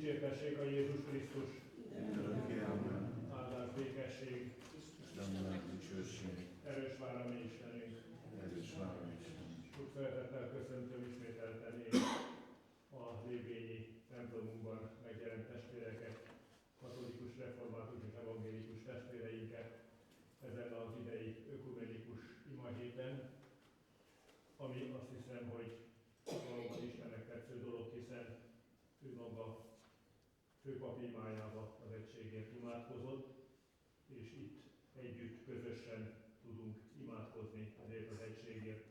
Dicsértessék a Jézus Krisztus, Örökké amen. áldás, békesség, Istennek dicsőség, erős vár a mi Istenünk. erős vára Isten. Sok szeretettel köszöntöm ismételten én a Lébényi templomunkban megjelent testvéreket, katolikus, református és evangélikus testvéreinket ezen az idei ökumenikus imahéten, ami azt hiszem, hogy valóban Istennek tetsző dolog, hiszen ő maga főpapi imájába az egységért imádkozott, és itt együtt, közösen tudunk imádkozni ezért az egységért,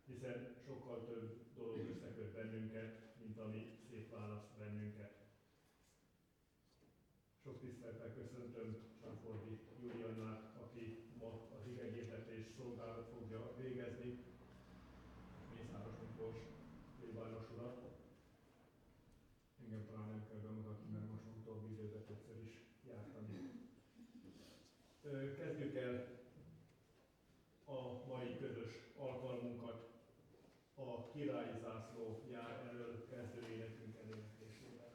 hiszen sokkal több dolog összeköt bennünket, mint ami szétválaszt bennünket. Sok tisztelettel köszöntöm Sanfordi Juliannát, aki ma az igehirdetés szolgálat fogja végezni, Mészáros Miklós plébános urat. Engem talán nem kell bemutatni, mert most utóbbi időben többször is jártam itt. Kezdjük el a mai közös alkalmunkat a Királyi Zászló jár elől kezdő énekünk eléneklésével.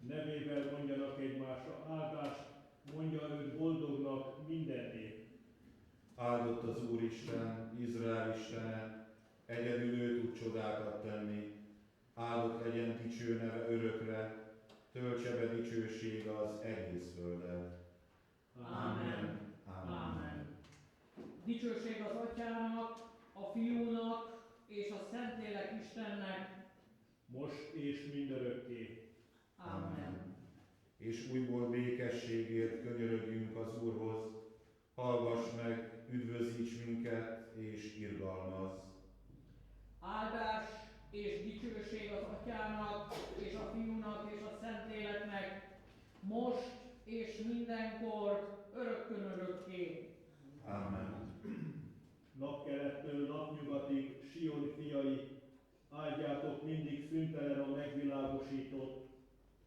nevével mondjanak egymásra áldást, mondja őt boldognak minden nép. Áldott az Úristen, Izrael Istene, egyedül ő tud csodákat tenni. Áldott legyen dicső neve örökre, töltse be dicsőség az egész földet. Amen. Amen. Dicsőség az Atyának, a Fiúnak és a Szentlélek Istennek. Most és mindörökké. Amen. És újból békességért könyörögjünk az Úrhoz, hallgass meg, üdvözíts minket és irgalmazz. Áldás és dicsőség az Atyának és a Fiúnak és a Szentléleknek, most és mindenkor, örökkön örökké. Amen. Napkelettől napnyugatig, Sion fiai, áldjátok mindig szüntelen a megvilágosított,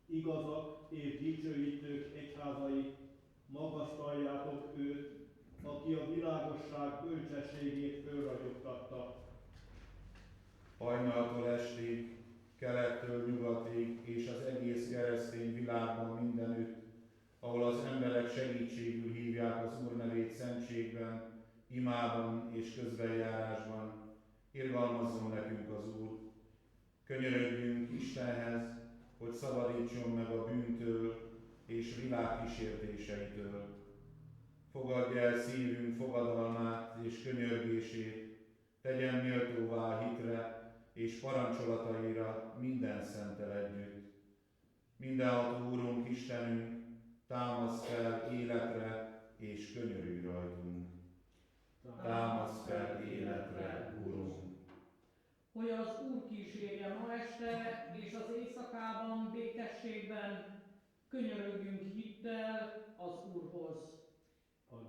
igazak és dicsőítők egyházai, magasztaljátok őt, aki a világosság bölcsességét fölragyogtatta. Hajnaltól estig, kelettől nyugatig és az egész keresztény világban mindenütt, ahol az emberek segítségül hívják az Úr nevét szentségben, imában és közbenjárásban, irgalmazzon nekünk az Úr. Könyörögjünk Istenhez, hogy szabadítson meg a bűntől és világ kísértéseitől. Fogadj el szívünk fogadalmát és könyörgését, tegyen méltóvá hitre és parancsolataira minden szenttel együtt. Mindenható Úrunk Istenünk, támaszd fel életre és könyörülj rajtunk. Támaszd fel életre, Urunk! Hogy az Úr kísérje ma este és az éjszakában békességben, könyörögjünk hittel az Úrhoz.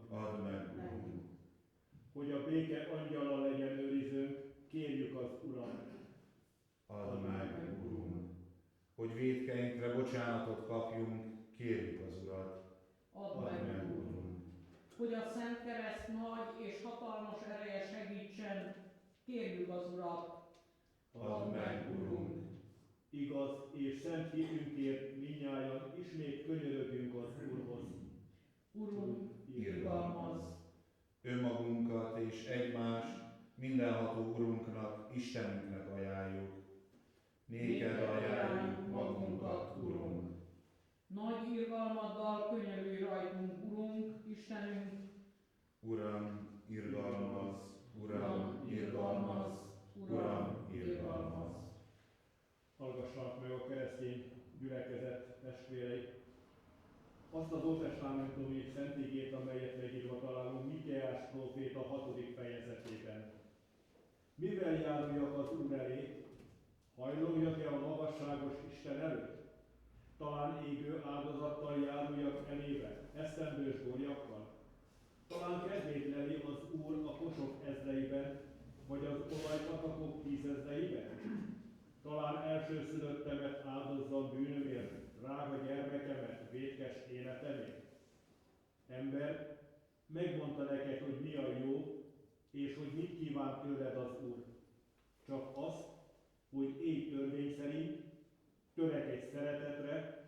Add meg, Urunk! Hogy a béke angyala legyen őrizőnk, kérjük az Urat. Add meg, Urunk! Hogy vétkeinkre bocsánatot kapjunk, kérjük az Urat. Add meg, Urunk! hogy a Szent Kereszt nagy és hatalmas ereje segítsen, kérjük az Urat. Add meg, Urunk! Igaz és szent hitünkért mindnyájan ismét könyörögünk az Úrhoz. Urunk, irgalmazz! Önmagunkat és egymást mindenható Urunknak, Istenünknek ajánljuk. Néked ajánljuk magunkat, Urunk! Nagy irgalmaddal könyörülj rajtunk, Urunk, Istenünk! Uram, irgalmazz! Uram, irgalmazz! Uram, irgalmazz! Hallgassanak meg a keresztény gyülekezet testvérei azt az ótestamentumi szent igét, amelyet megírva találunk Mikéás próféta 6. fejezetében. Mivel járuljak az Úr elé? Hajlogjak-e a magasságos Isten előtt? Talán égő áldozattal járuljak elébe, esztendős borjakkal? Talán kedvét leli az Úr a kosok ezreiben, vagy az olajpatakok 10 000-eiben? Talán elsőszülöttemet áldozzam bűnömért, drága gyermekemet vétkes életemért? Ember, megmondta neked, hogy mi a jó, és hogy mit kíván tőled az Úr. Csak azt, hogy élj törvény szerint, törekedj szeretetre,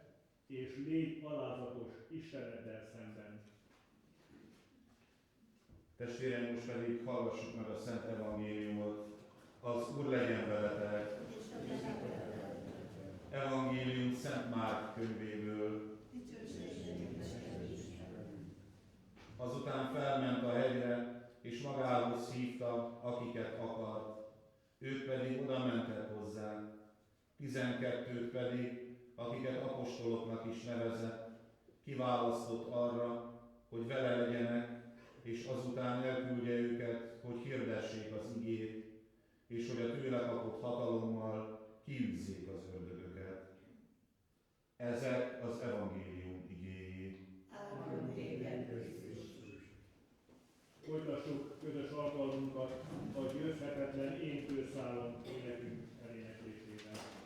és légy alázatos Isteneddel szemben. Testvéreim, most pedig hallgassuk meg a Szent Evangéliumot. Az Úr legyen veletek! Evangélium Szent Márk könyvéből. Azután felment a hegyre, és magához hívta, akiket akart. Ők pedig oda mentek hozzá. 12 pedig, akiket apostoloknak is nevezett, kiválasztott arra, hogy vele legyenek, és azután elküldje őket, hogy hirdessék az igét, és hogy a tőle kapott hatalommal kiűzzék az ördögöket. Ezek az evangélium igéi. Folytassuk közös alkalmunkat a győzhetetlen én kőszálon énekünk eléneklésével.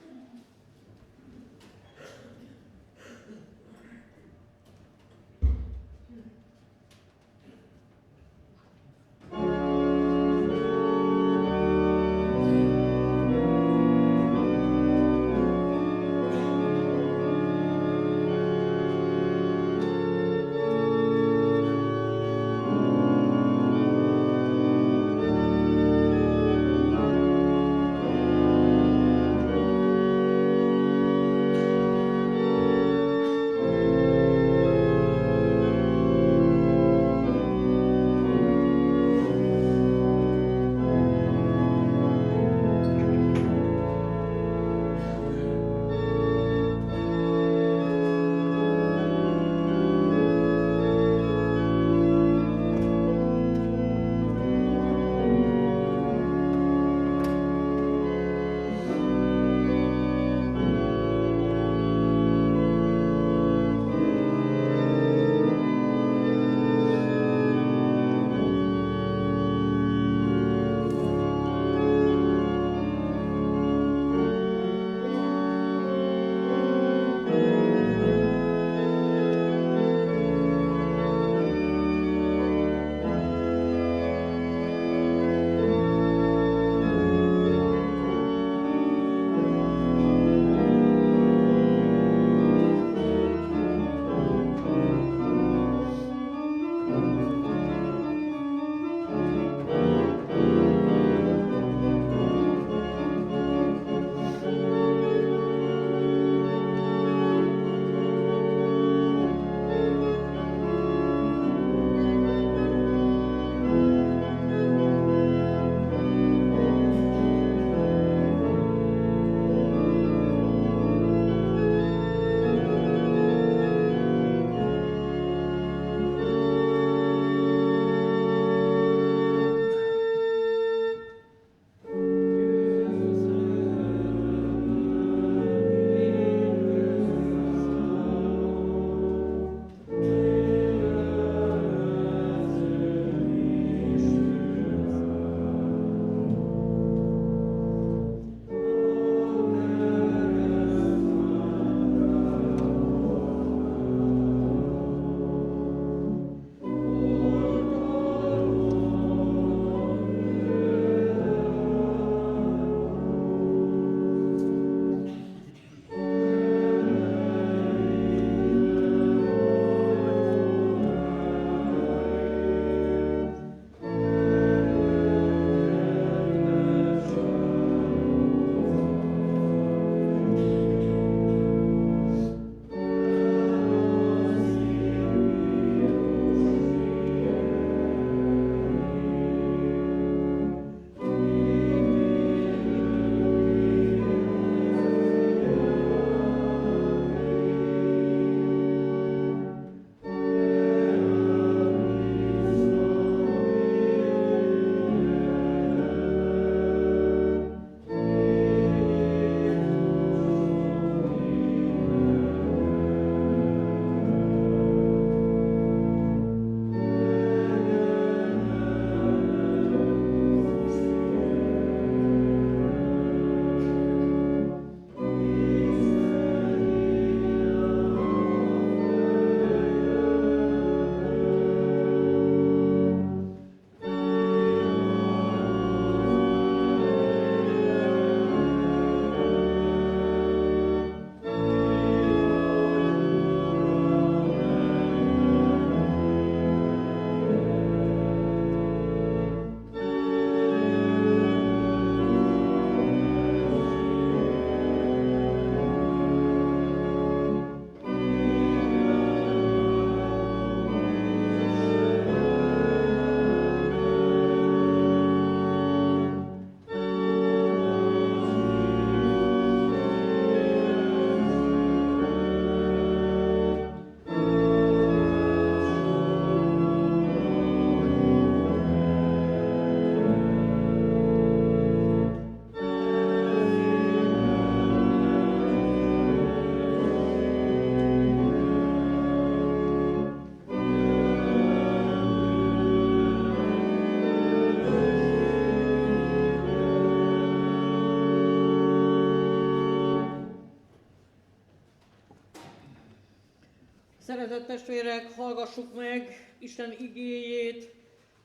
Szeretett testvérek, hallgassuk meg Isten igéjét,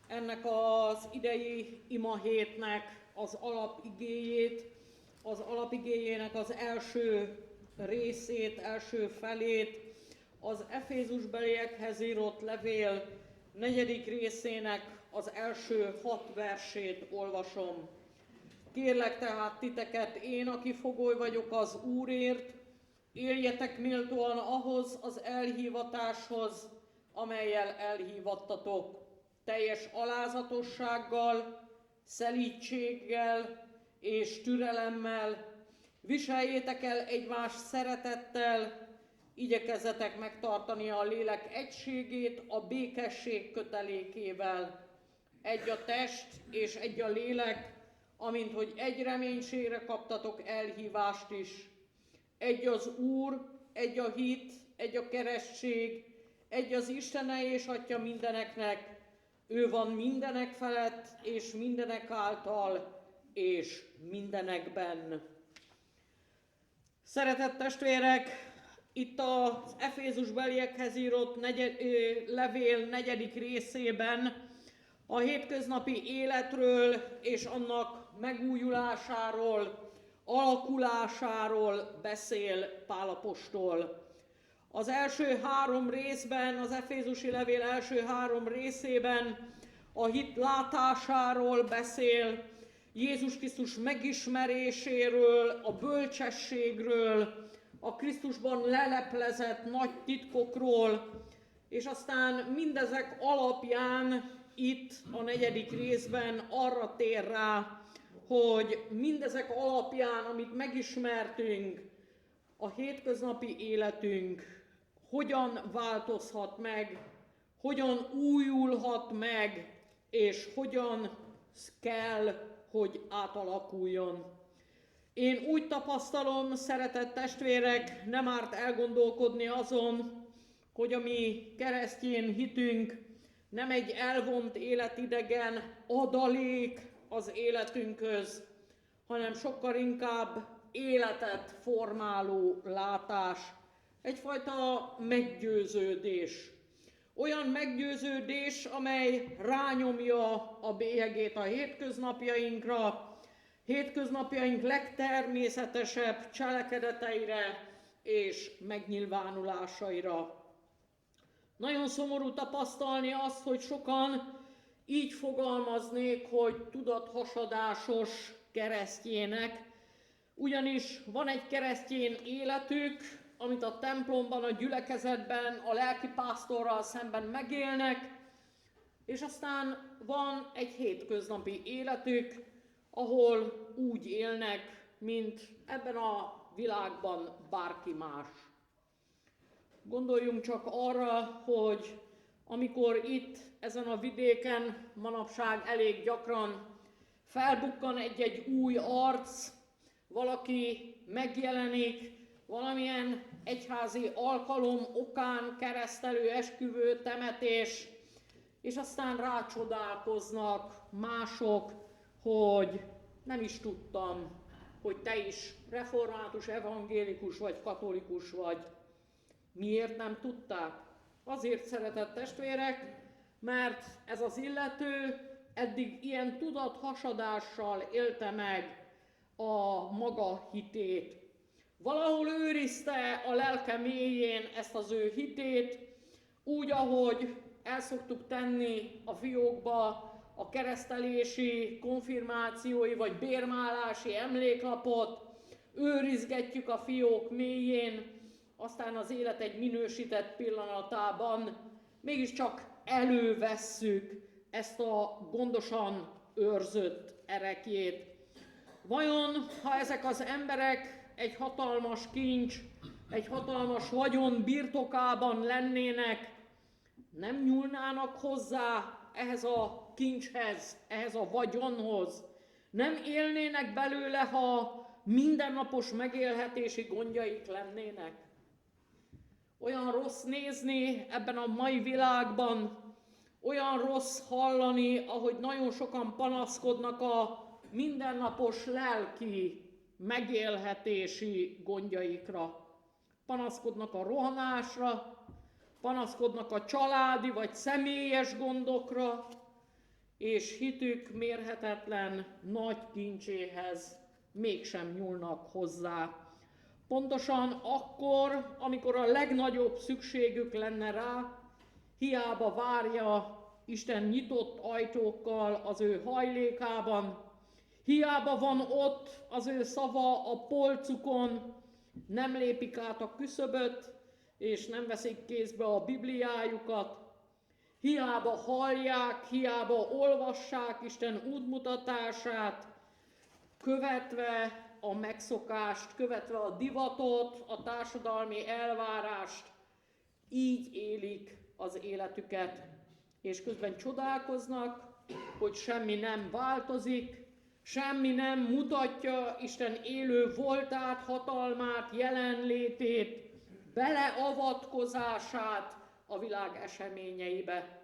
ennek az idei imahétnek az alapigéjét, az alapigéjének az első részét, első felét, az Efézusbeliekhez írott levél 4. részének az első 6 versét olvasom. Kérlek tehát titeket, én, aki fogoly vagyok az Úrért, éljetek méltóan ahhoz az elhívatáshoz, amellyel elhívattatok, teljes alázatossággal, szelídséggel és türelemmel, viseljétek el egymást szeretettel, igyekezzetek megtartani a lélek egységét a békesség kötelékével. Egy a test és egy a lélek, amint hogy egy reménységre kaptatok elhívást is. Egy az Úr, egy a hit, egy a keresztség, egy az Istene és Atya mindeneknek. Ő van mindenek felett, és mindenek által, és mindenekben. Szeretett testvérek, itt az Efézusbeliekhez írott levél 4. részében a hétköznapi életről és annak megújulásáról, alakulásáról beszél Pál apostol. Az első 3 részben, az Efézusi levél első 3 részében a hit látásáról beszél, Jézus Krisztus megismeréséről, a bölcsességről, a Krisztusban leleplezett nagy titkokról, és aztán mindezek alapján itt a 4. részben arra tér rá, hogy mindezek alapján, amit megismertünk, a hétköznapi életünk hogyan változhat meg, hogyan újulhat meg, és hogyan kell, hogy átalakuljon. Én úgy tapasztalom, szeretett testvérek, nem árt elgondolkodni azon, hogy a mi keresztény hitünk nem egy elvont életidegen adalék az életünkhöz, hanem sokkal inkább életet formáló látás, egyfajta meggyőződés. Olyan meggyőződés, amely rányomja a bélyegét a hétköznapjaink legtermészetesebb cselekedeteire és megnyilvánulásaira. Nagyon szomorú tapasztalni azt, hogy sokan így fogalmaznék, hogy tudathasadásos keresztjének, ugyanis van egy keresztény életük, amit a templomban, a gyülekezetben, a lelkipásztorral szemben megélnek, és aztán van egy hétköznapi életük, ahol úgy élnek, mint ebben a világban bárki más. Gondoljunk csak arra, hogy amikor itt, ezen a vidéken manapság elég gyakran felbukkan egy-egy új arc, valaki megjelenik, valamilyen egyházi alkalom okán, keresztelő, esküvő, temetés, és aztán rácsodálkoznak mások, hogy nem is tudtam, hogy te is református, evangélikus vagy katolikus vagy. Miért nem tudták? Azért, szeretett testvérek, mert ez az illető eddig ilyen tudathasadással élte meg a maga hitét. Valahol őrizte a lelke mélyén ezt az ő hitét, úgy, ahogy el szoktuk tenni a fiókba a keresztelési, konfirmációi vagy bérmálási emléklapot, őrizgetjük a fiók mélyén, aztán az élet egy minősített pillanatában mégiscsak elővesszük ezt a gondosan őrzött ereklyét. Vajon, ha ezek az emberek egy hatalmas kincs, egy hatalmas vagyon birtokában lennének, nem nyúlnának hozzá ehhez a kincshez, ehhez a vagyonhoz? Nem élnének belőle, ha mindennapos megélhetési gondjaik lennének? Olyan rossz nézni ebben a mai világban, olyan rossz hallani, ahogy nagyon sokan panaszkodnak a mindennapos lelki megélhetési gondjaikra. Panaszkodnak a rohanásra, panaszkodnak a családi vagy személyes gondokra, és hitük mérhetetlen nagy kincséhez mégsem nyúlnak hozzá. Pontosan akkor, amikor a legnagyobb szükségük lenne rá, hiába várja Isten nyitott ajtókkal az ő hajlékában, hiába van ott az ő szava a polcukon, nem lépik át a küszöböt, és nem veszik kézbe a Bibliájukat, hiába hallják, hiába olvassák Isten útmutatását, követve a megszokást, követve a divatot, a társadalmi elvárást, így élik az életüket, és közben csodálkoznak, hogy semmi nem változik, semmi nem mutatja Isten élő voltát, hatalmát, jelenlétét, beleavatkozását a világ eseményeibe.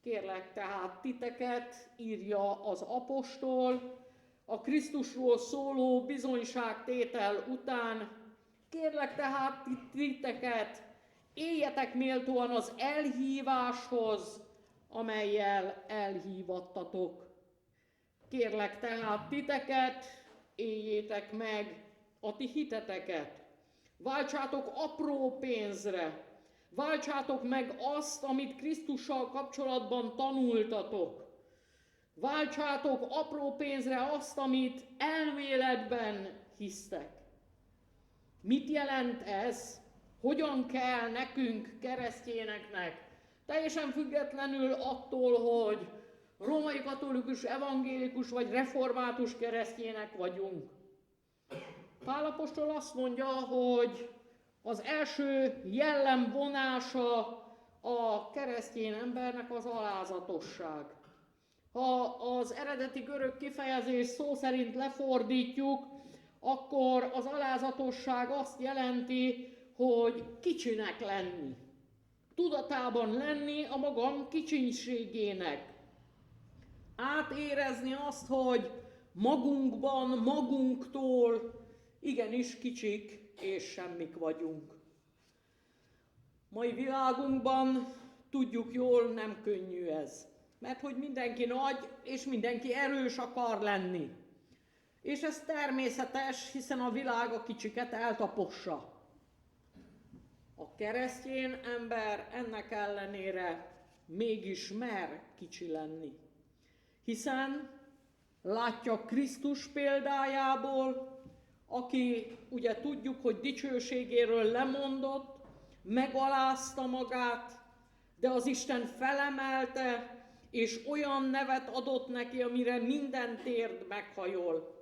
Kérlek tehát titeket, írja az apostol, a Krisztusról szóló bizonyságtétel után, kérlek tehát titeket, éljetek méltóan az elhíváshoz, amellyel elhívattatok. Kérlek tehát titeket, éljétek meg a ti hiteteket. Váltsátok apró pénzre, váltsátok meg azt, amit Krisztussal kapcsolatban tanultatok. Váltsátok apró pénzre azt, amit elméletben hisztek. Mit jelent ez? Hogyan kell nekünk, keresztényeknek, teljesen függetlenül attól, hogy római katolikus, evangélikus vagy református keresztények vagyunk? Pál apostol azt mondja, hogy az első jellemvonása a keresztény embernek az alázatosság. Ha az eredeti görög kifejezés szó szerint lefordítjuk, akkor az alázatosság azt jelenti, hogy kicsinek lenni. Tudatában lenni a magam kicsinségének. Átérezni azt, hogy magunkban, magunktól igenis kicsik és semmik vagyunk. Mai világunkban tudjuk jól, nem könnyű ez. Mert hogy mindenki nagy és mindenki erős akar lenni. És ez természetes, hiszen a világ a kicsiket eltapossa. A keresztény ember ennek ellenére mégis mer kicsi lenni. Hiszen látja Krisztus példájából, aki ugye tudjuk, hogy dicsőségéről lemondott, megalázta magát, de az Isten felemelte, és olyan nevet adott neki, amire minden térd meghajol.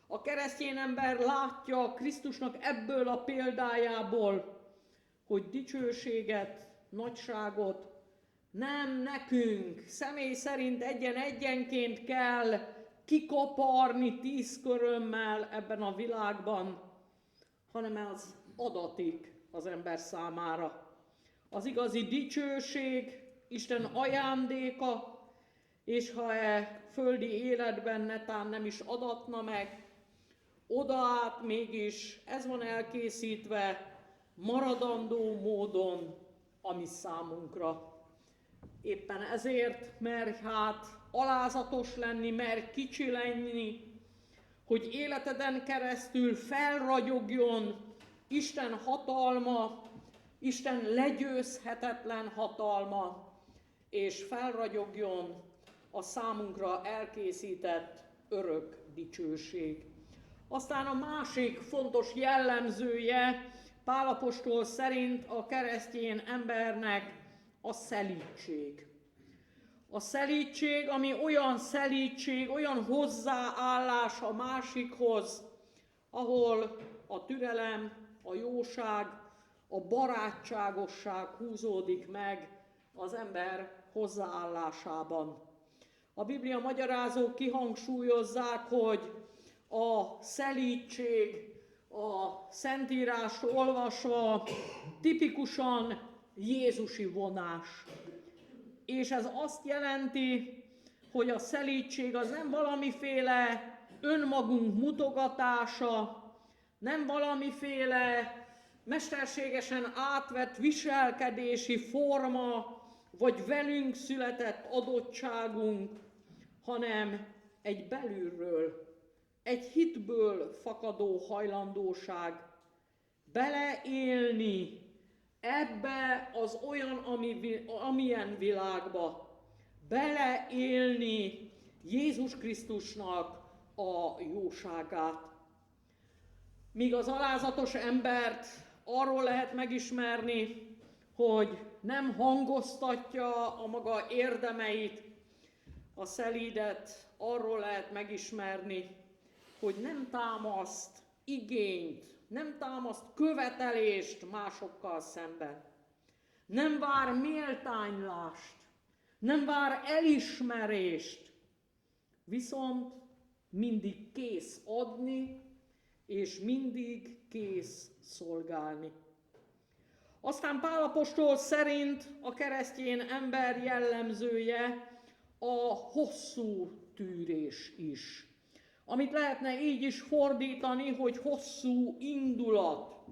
A keresztény ember látja Krisztusnak ebből a példájából, hogy dicsőséget, nagyságot nem nekünk, személy szerint egyenként kell kikaparni 10 körömmel ebben a világban, hanem az adatik az ember számára. Az igazi dicsőség Isten ajándéka, és ha földi életben netán nem is adatna meg, oda át mégis ez van elkészítve maradandó módon a mi számunkra. Éppen ezért mer hát alázatos lenni, mer kicsi lenni, hogy életeden keresztül felragyogjon Isten hatalma, Isten legyőzhetetlen hatalma, és felragyogjon a számunkra elkészített örök dicsőség. Aztán a másik fontos jellemzője Pál apostol szerint a keresztény embernek a szelídség. A szelídség, ami olyan szelídség, olyan hozzáállás a másikhoz, ahol a türelem, a jóság, a barátságosság húzódik meg az ember hozzáállásában. A Biblia magyarázók kihangsúlyozzák, hogy a szelídség, a Szentírás olvasva tipikusan jézusi vonás. És ez azt jelenti, hogy a szelídség az nem valamiféle önmagunk mutogatása, nem valamiféle mesterségesen átvett viselkedési forma, vagy velünk született adottságunk, hanem egy belülről, egy hitből fakadó hajlandóság beleélni ebbe az amilyen világba, beleélni Jézus Krisztusnak a jóságát. Míg az alázatos embert arról lehet megismerni, hogy nem hangoztatja a maga érdemeit, a szelídet arról lehet megismerni, hogy nem támaszt igényt, nem támaszt követelést másokkal szemben. Nem vár méltánylást, nem vár elismerést, viszont mindig kész adni, és mindig kész szolgálni. Aztán Pál apostol szerint a keresztény ember jellemzője a hosszú tűrés is. Amit lehetne így is fordítani, hogy hosszú indulat.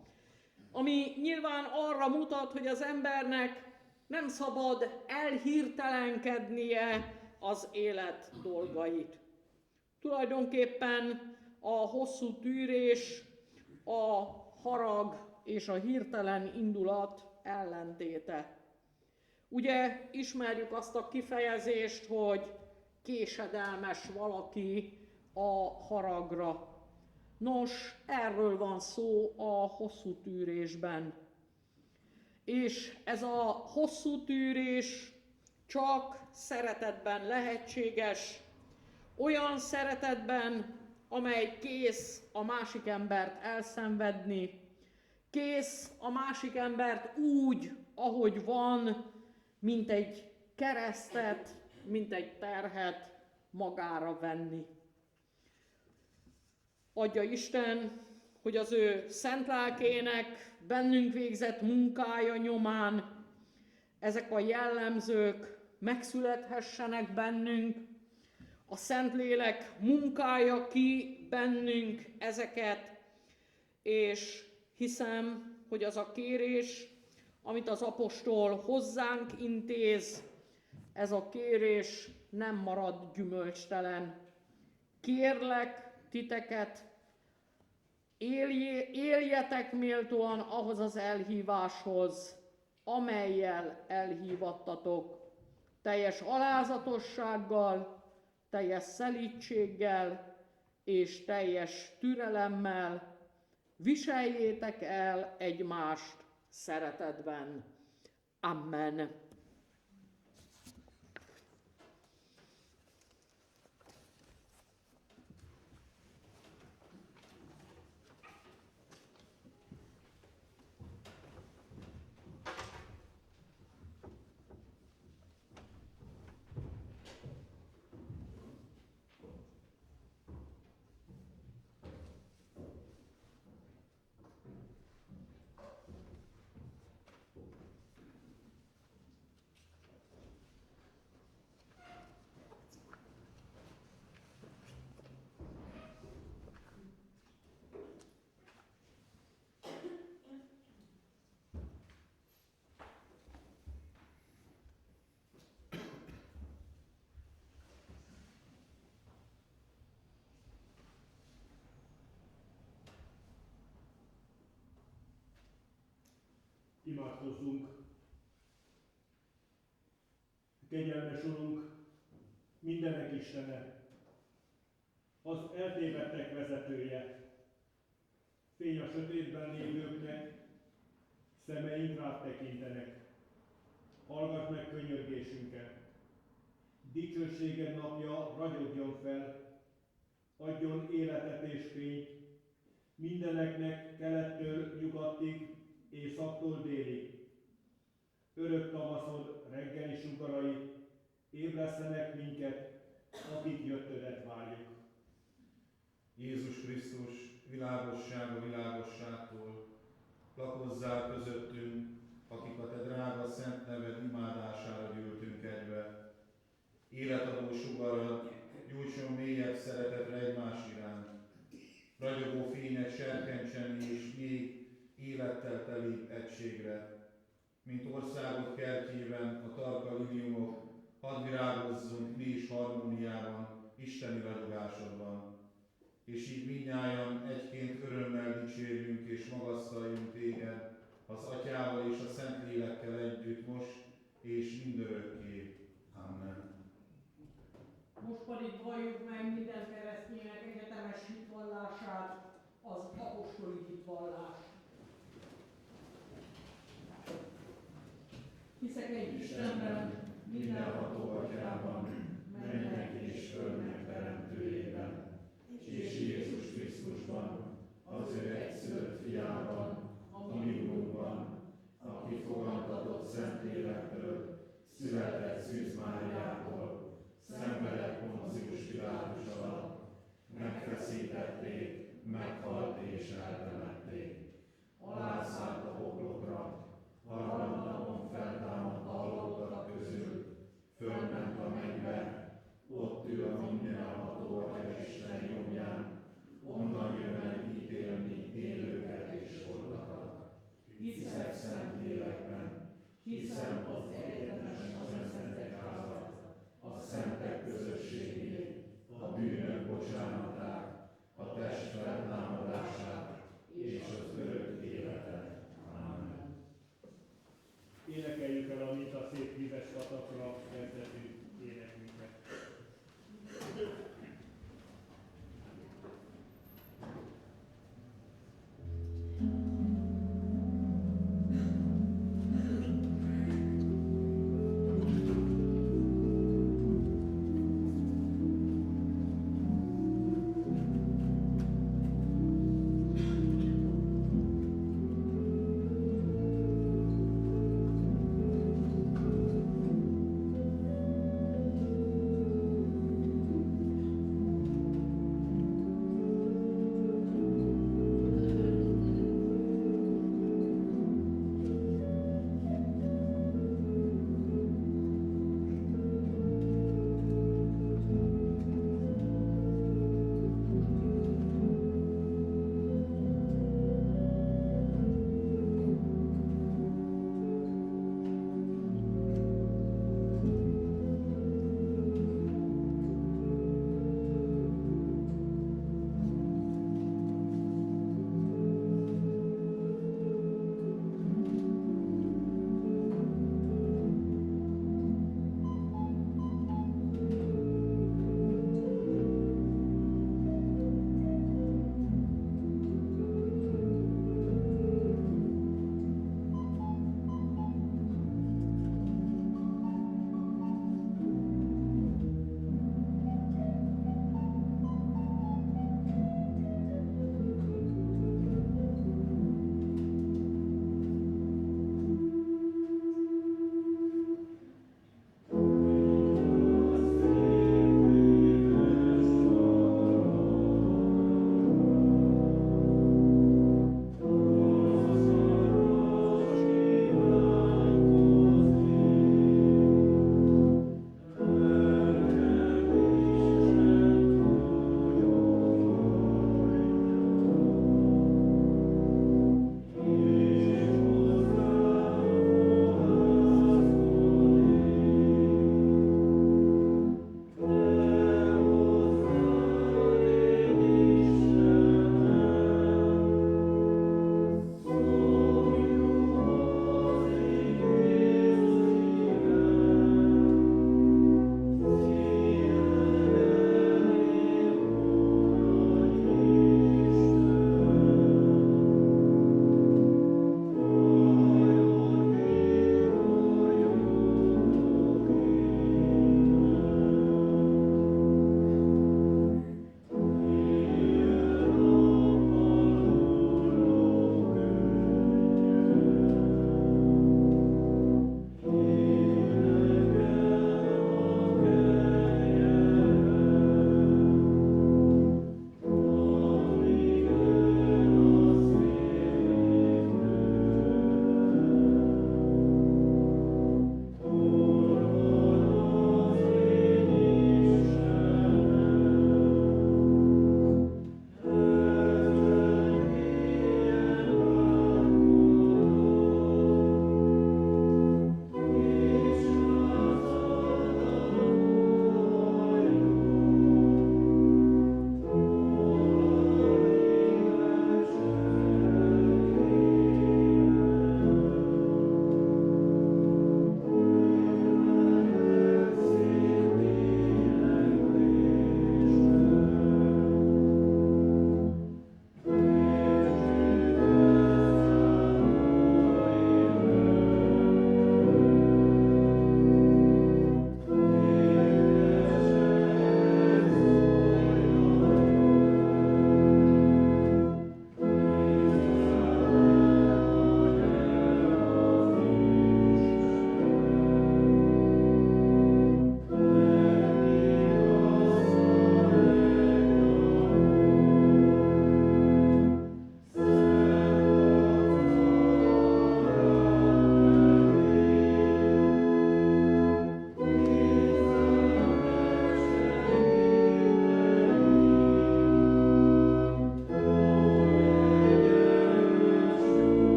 Ami nyilván arra mutat, hogy az embernek nem szabad elhirtelenkednie az élet dolgait. Tulajdonképpen a hosszú tűrés, a harag és a hirtelen indulat ellentéte. Ugye ismerjük azt a kifejezést, hogy késedelmes valaki a haragra. Nos, erről van szó a hosszú tűrésben. És ez a hosszú tűrés csak szeretetben lehetséges, olyan szeretetben, amely kész a másik embert elszenvedni, kész a másik embert úgy, ahogy van, mint egy keresztet, mint egy terhet magára venni. Adja Isten, hogy az ő szent lelkének bennünk végzett munkája nyomán ezek a jellemzők megszülethessenek bennünk, a Szentlélek munkálja ki bennünk ezeket, és hiszem, hogy az a kérés, amit az apostol hozzánk intéz, ez a kérés nem marad gyümölcstelen. Kérlek titeket, éljetek méltóan ahhoz az elhíváshoz, amellyel elhívattatok, teljes alázatossággal, teljes szelídséggel és teljes türelemmel, viseljétek el egymást szeretetben. Amen. Imádkozzunk! Kegyelmes Urunk, mindenek Istene, az eltévedtek vezetője, fény a sötétben lévőknek, szemeink rád tekintenek. Hallgass meg könyörgésünket. Dicsőséged napja ragyogjon fel, adjon életet és fényt, mindeneknek kelettől nyugatig, északtól délig. Örök tavaszod reggeli sugarai, ébresztenek minket, akik jöttödet várjuk. Jézus Krisztus, világossága világosságtól, lakozzál közöttünk, akik a te drága szent neved imádására gyűltünk egybe. Életadó sugarad, gyújtson mélyebb szeretetre egymás iránt. Ragyogó fényed serkentsen és még élettel mint országok kertjében a tarka liliumok, hadd virágozzunk mi is harmóniában, isteni ragyogásodban. És így mindnyájan egyként örömmel dicsérjünk és magasztaljunk téged, az Atyával és a Szentlélekkel együtt most és mindörökké. Amen. Most pedig valljuk meg minden kereszténynek egyetemes hitvallását, az apostoli hitvallást. Hiszek egy Istenben, mindenható Atyában, mennek és földnek teremtőjében, és Jézus Krisztusban, az ő egyszülött fiában, a mi Urunkban, aki fogantatott Szentlélektől, született Szűz Máriától, szenvedett Poncius Pilátus alatt, megfeszítették, meghalt és eltemették. Alászállt a poklokra, harmadnapon feltámadt a halottak közül, fölment a mennybe, ott ül a mindenható Atya Isten jobbján, onnan jön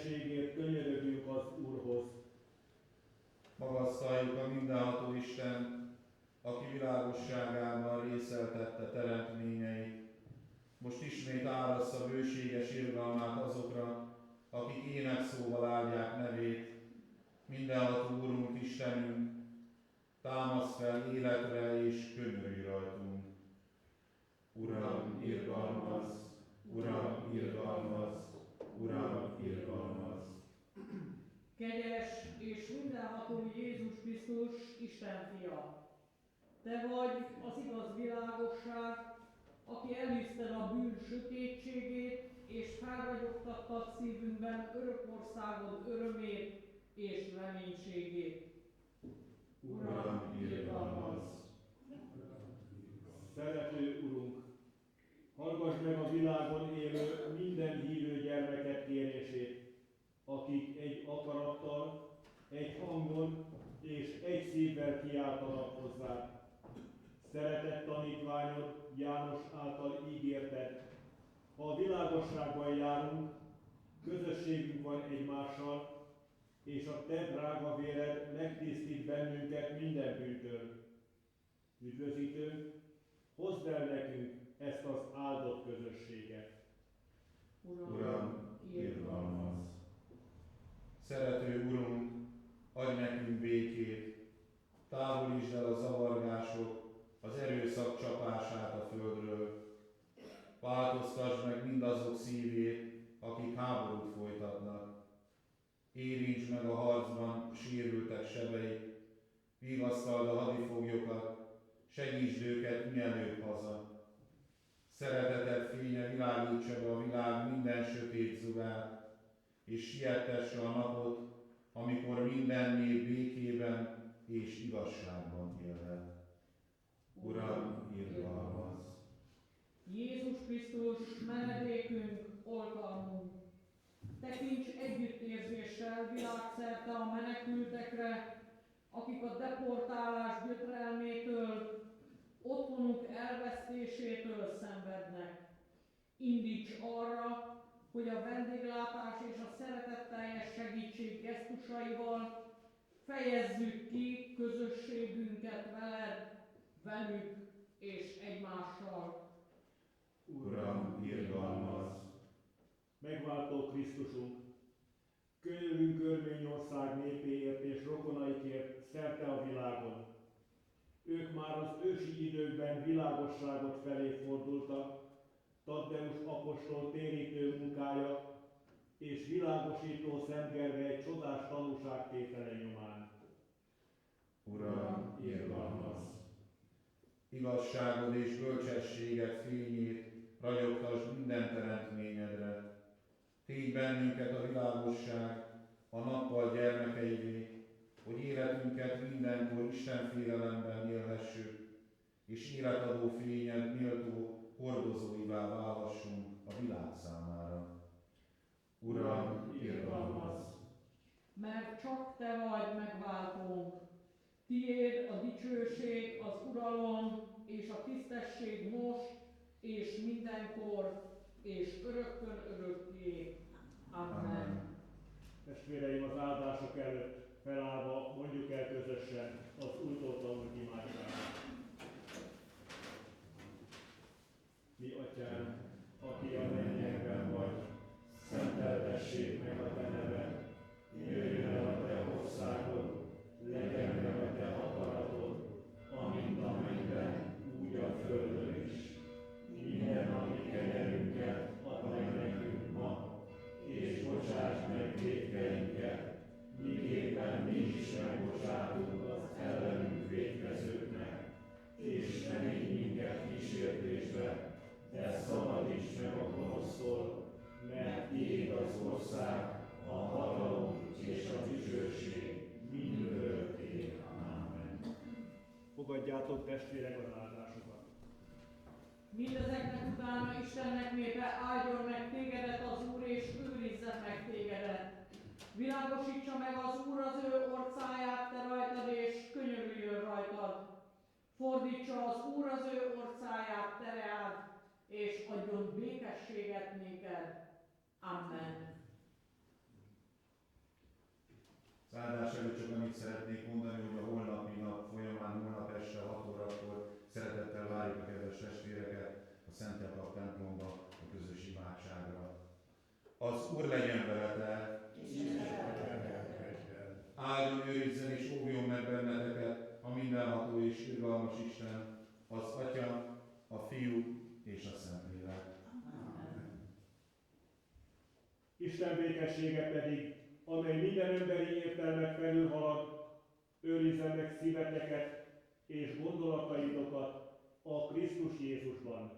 békességért könyörögünk az Úrhoz. Magasztaljuk a mindenható Isten, aki világosságában részeltette teremtményeit. Most ismét árassza bőséges irgalmát azokra, akik énekszóval áldják nevét. Mindenható Úrunk, Istenünk, támasz fel életre és könyörülj rajtunk. Uram, irgalmazz! Uram, irgalmazz! Uram, irgalmazz! Kegyes és mindenható Jézus Krisztus, Isten fia! Te vagy az igaz világosság, aki elűzted a bűn sötétségét, és felragyogtattad szívünkben örökországod örömét és reménységét. Uram, irgalmazz! Szerető Urunk, hallgass meg a világon élő minden hívő gyermeket kérését, akik egy akarattal, egy hangon és egy szívvel kiáltanak hozzád. Szeretett tanítványod János által ígérted, ha a világosságban járunk, közösségünk van egymással, és a te drága véred megtisztít bennünket minden bűntől. Üdvözítőnk, hozd el nekünk ezt az áldott közösséget. Uram, irgalmazz! Szerető Urunk, adj nekünk békét, távolítsd el a zavargások, az erőszak csapását a földről. Változtasd meg mindazok szívét, akik háborút folytatnak. Érintsd meg a harcban sérültek sebeit, vigasztald a hadifoglyokat, segítsd őket mielőbb haza. Szereteted fénye világítsa be a világ minden sötét zugát, és siettesse a napot, amikor minden nép békében és igazságban élhet. Uram, irgalmazz! Jézus Krisztus, menedékünk, oltalmunk! Tekints együttérzéssel világszerte a menekültekre, akik a deportálás gyötrelmétől, otthonuk elvesztésétől szenvednek. Indíts arra, hogy a vendéglátás és a szeretetteljes segítség gesztusaival fejezzük ki közösségünket veled, velük és egymással. Uram, irgalmazz! Megváltó Krisztusunk, könyörülünk Örményország népéért és rokonaikért szerte a világon. Ők már az ősi időkben világosságot felé fordultak, Taddeus apostol térítő munkája és világosító Szent Gergely csodás tanúságtétele nyomán. Uram, irgalmazz! Igazságod és bölcsességed fényét ragyogtasd minden teremtményedre. Tégy bennünket a világosság, a nappal gyermekeivé, hogy életünket mindenkor Isten-félelemben élhessük, és életadó fényed méltó hordozóivá válhassunk a világ számára. Uram, irgalmazz! Mert csak te vagy megváltónk. Tiéd a dicsőség, az uralom és a tisztesség most és mindenkor és örökkön örökké. Amen. Testvéreim, az áldások előtt felállva mondjuk el közösen az újtól tanult imádságot. Mi atyánk, aki a mennyekben vagy, szenteltessék meg a te neved, jöjjön el a te országod, legyen meg a te akaratod, amint a mennyben, úgy a földön is. Minden napi kenyerünket add meg nekünk ma, és bocsáss meg vétkeinket, miképpen mi is megbocsátunk az ellenünk vétkezőknek, és ne vigy minket kísértésbe, de szabadíts meg a gonosztól, mert tiéd az ország, a hatalom és a dicsőség mindörökké. Amen. Fogadjátok, testvérek, az áldásokat. Mindezeknek utána Istennek népe áldjon meg tégedet az Úr, és őrizzen meg tégedet. Világosítsa meg az Úr az ő orcáját te rajtad, és könyörüljön rajtad. Fordítsa az Úr az ő orcáját te reád, és adjon békességet néked. Amen. Az áldás előtt csak annyit szeretnék mondani, hogy a holnapi nap folyamán, holnap este 6 órakor szeretettel várjuk a kedves testvéreket a Szent Jakab templomba a közös imádságra. Az Úr legyen veletek! Áldjon, őrizzen és óvjon meg benneteket a mindenható és irgalmas Isten, az Atya, a Fiú és a Szentlélek. Isten békessége pedig, amely minden emberi értelmet felülhalad, őrizzen meg szíveteket és gondolataitokat a Krisztus Jézusban.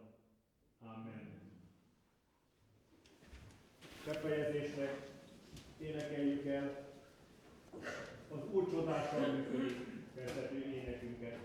Amen. Befejezésnek énekeljük el az Úr csodással működik vezető énekünket.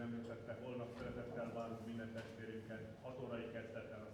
említette, holnap szeretettel várunk minden testvérünket, 6 órai kezdettel